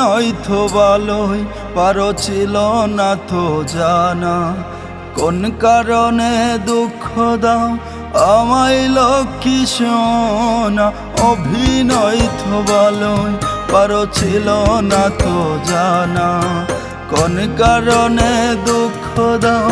অভিনয় তো ভালোই পারো ছিল না তো জানা, কোন কারণে দুঃখ দাও আমায় লক্ষ্মী সোনা। অভিনয় তো ভালোই পারো ছিল না তো জানা, কোন কারণে দুঃখ দাও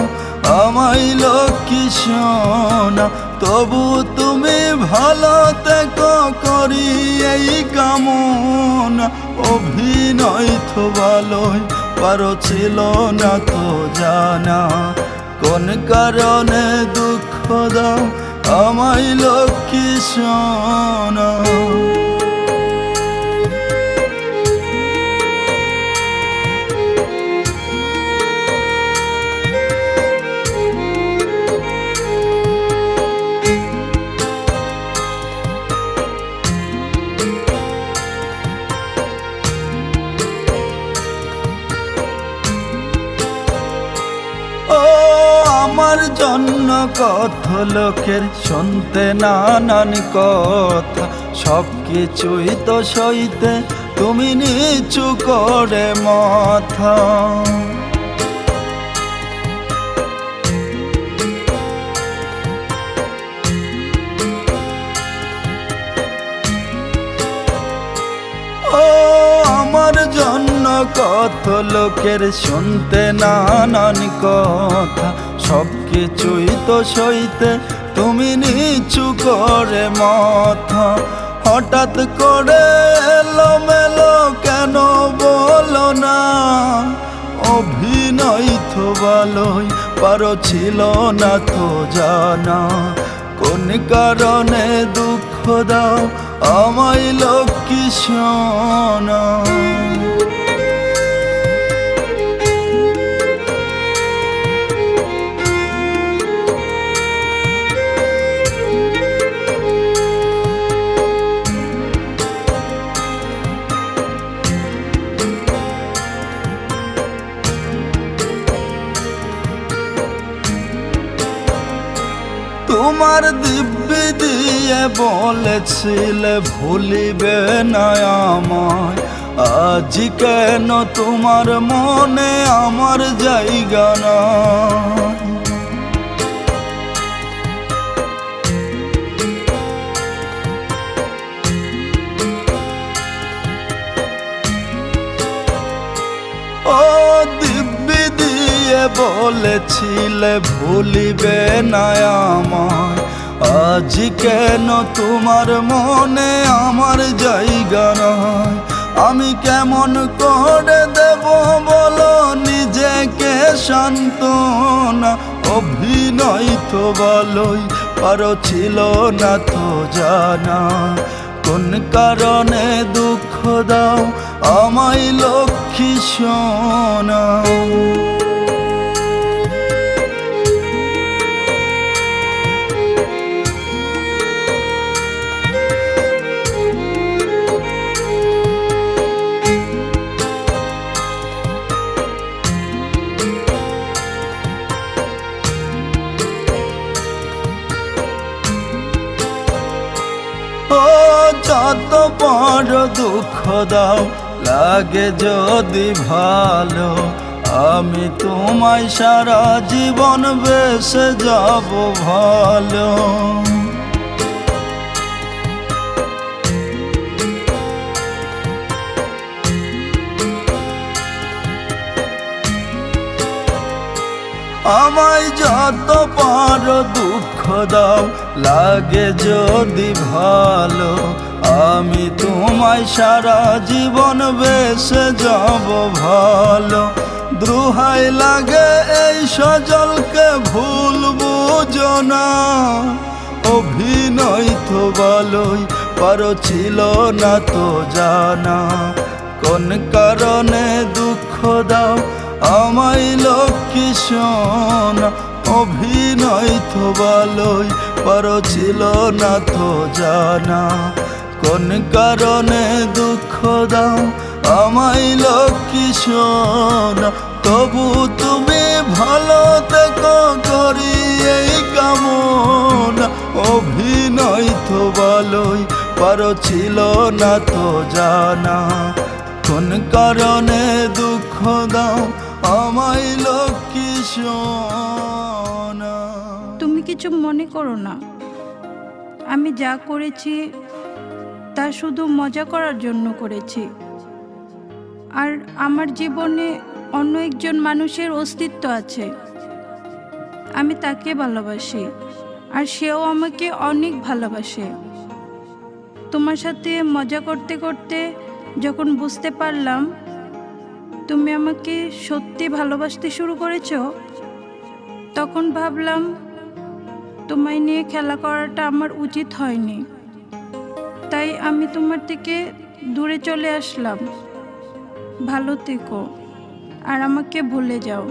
আমায় লক্ষ্মী সোনা। তবু তুমি ভালো থেকো করি এই কামনা। অভিনয় তো ভালোই পারো ছিল না তো জানা, কোন কারণে দুঃখ দাও আমায় লক্ষ্মী সোনা। আমার জন্য কত লোকের শুনতে নানান কথা, সব কিছুই তো সইতে তুমি নিচু করে মাথা। আমার জন্য কত লোকের শুনতে নানান কথা, সব কিছুই তো সইতে তুমি নিচু করে মাথা। হঠাৎ করে এলোমেলো কেন বলো না, অভিনয় তো ভালোই পারো ছিল না তো জানা, কোন কারণে দুঃখ দাও আমায় লক্ষ্মী সোনা। তোমার দিব্যি দিয়ে বলেছিলে ভুলিবে না আমায়, আজ কেন তোমার মনে আমার জায়গা নাই। ও দিব্যি দিয়ে বলেছিলে ভুলিবে না আমায়, আজ কেন তোমার মনে আমার জায়গা নাই। আমি কেমন করে দেব বলো নিজেকে সান্ত্বনা, অভিনয় তো ভালোই পারো ছিল না তো জানা, কোন কারণে দুঃখ দাও আমায় লক্ষ্মী সোনা। যত বড় দুঃখ দাও লাগে যদি ভালো, আমি তোমায় সারা জীবন বেসে যাব ভালো। আমায় যত পারো দুঃখ দাও লাগে যদি ভালো, আমি তোমায় সারা জীবন বেসে যাব ভালো। দ্রোহাই লাগে এই সজলকে ভুল বুঝো না, অভিনয় তো ভালোই পারো ছিল না তো জানা, কোন কারণে দুঃখ দাও আমায় লক্ষ্মী সোনা। অভিনয় তো ভালোই পারো ছিল না তো জানা, কোন কারণে দুঃখ দাও আমায় লক্ষ্মী সোনা। তবু তুমি ভালো থেকো করি এই কামনা, অভিনয় তো ভালোই পারো ছিল না তো জানা, কোন কারণে দুঃখ দাও আমায় লক্ষ্মী সোনা। তুমি কিছু মনে করো না, আমি যা করেছি তা শুধু মজা করার জন্য করেছি। আর আমার জীবনে অন্য একজন মানুষের অস্তিত্ব আছে, আমি তাকে ভালোবাসি আর সেও আমাকে অনেক ভালোবাসে। তোমার সাথে মজা করতে করতে যখন বুঝতে পারলাম তুমি আমাকে সত্যি ভালোবাসতে শুরু করেছো, তখন ভাবলাম তোমায় নিয়ে খেলা করাটা আমার উচিত হয়নি। তাই আমি তোমার থেকে দূরে চলে আসলাম। ভালো থেকো আর আমাকে ভুলে যাও।